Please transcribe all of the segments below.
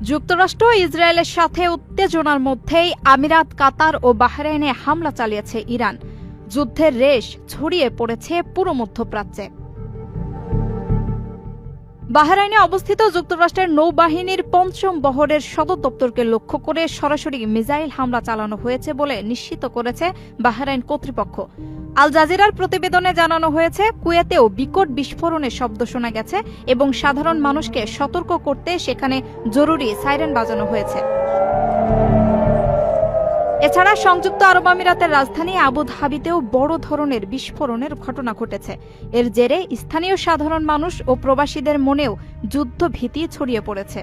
যুক্তরাষ্ট্র ইসরায়েলের সাথে উত্তেজনার মধ্যেই আমিরাত, কাতার ও বাহরাইনে হামলা চালিয়েছে ইরান। যুদ্ধের রেশ ছড়িয়ে পড়েছে পুরো মধ্যপ্রাচ্যে। বাহরাইনে অবস্থিত যুক্তরাষ্ট্রের নৌবাহিনীর পঞ্চম বহরের সদর দপ্তরকে লক্ষ্য করে সরাসরি মিসাইল হামলা চালানো হয়েছে বলে নিশ্চিত করেছে বাহরাইন কর্তৃপক্ষ। আল জাজিরার প্রতিবেদনে জানানো হয়েছে, কুয়েতেও বিকট বিস্ফোরণের শব্দ শোনা গেছে এবং সাধারণ মানুষকে সতর্ক করতে সেখানে জরুরি সাইরেন বাজানো হয়েছে। এছাড়া সংযুক্ত আরব আমিরাতের রাজধানী আবু ধাবিতেও বড় ধরনের বিস্ফোরণের ঘটনা ঘটেছে। এর জেরে স্থানীয় সাধারণ মানুষ ও প্রবাসীদের মনেও যুদ্ধভীতি ছড়িয়ে পড়েছে।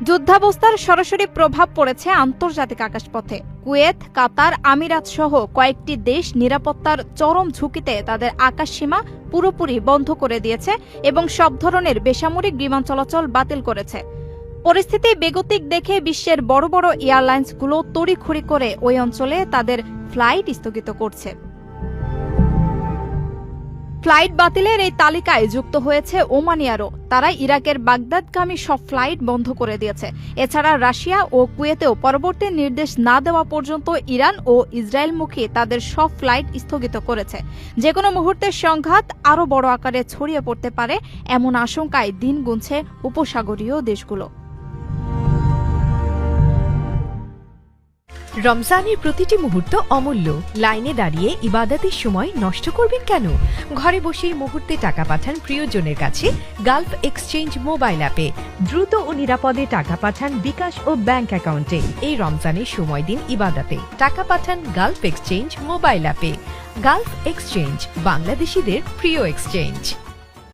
যুদ্ধাবস্থার সরাসরি প্রভাব পড়েছে আন্তর্জাতিক আকাশপথে। কুয়েত, কাতার, আমিরাত সহ কয়েকটি দেশ নিরাপত্তার চরম ঝুঁকিতে তাদের আকাশসীমা পুরোপুরি বন্ধ করে দিয়েছে এবং সব ধরনের বেসামরিক বিমান চলাচল বাতিল করেছে। পরিস্থিতি বেগতিক দেখে বিশ্বের বড় বড় এয়ারলাইন্সগুলো তড়িঘড়ি করে ওই অঞ্চলে তাদের ফ্লাইট স্থগিত করছে। ফ্লাইট বাতিলের এই তালিকায় যুক্ত হয়েছে ওমানিয়ারও। তারা ইরাকের বাগদাদগামী সব ফ্লাইট বন্ধ করে দিয়েছে। এছাড়া রাশিয়া ও কুয়েতেও পরবর্তী নির্দেশ না দেওয়া পর্যন্ত ইরান ও ইসরায়েলমুখী তাদের সব ফ্লাইট স্থগিত করেছে। যে কোনো মুহূর্তে সংঘাত আরও বড় আকারে ছড়িয়ে পড়তে পারে এমন আশঙ্কায় দিন গুনছে উপসাগরীয় দেশগুলো। রমজানের প্রতিটি মুহূর্ত অমূল্য। লাইনে দাঁড়িয়ে ইবাদতের সময় নষ্ট করবেন কেন? ঘরে বসেই মুহূর্তে টাকা পাঠান প্রিয়জনের কাছে গালফ এক্সচেঞ্জ মোবাইল অ্যাপে। দ্রুত ও নিরাপদে টাকা পাঠান বিকাশ ও ব্যাংক অ্যাকাউন্টে। এই রমজানের সময় দিন ইবাদতে, টাকা পাঠান গালফ এক্সচেঞ্জ মোবাইল অ্যাপে। গালফ এক্সচেঞ্জ, বাংলাদেশিদের প্রিয় এক্সচেঞ্জ।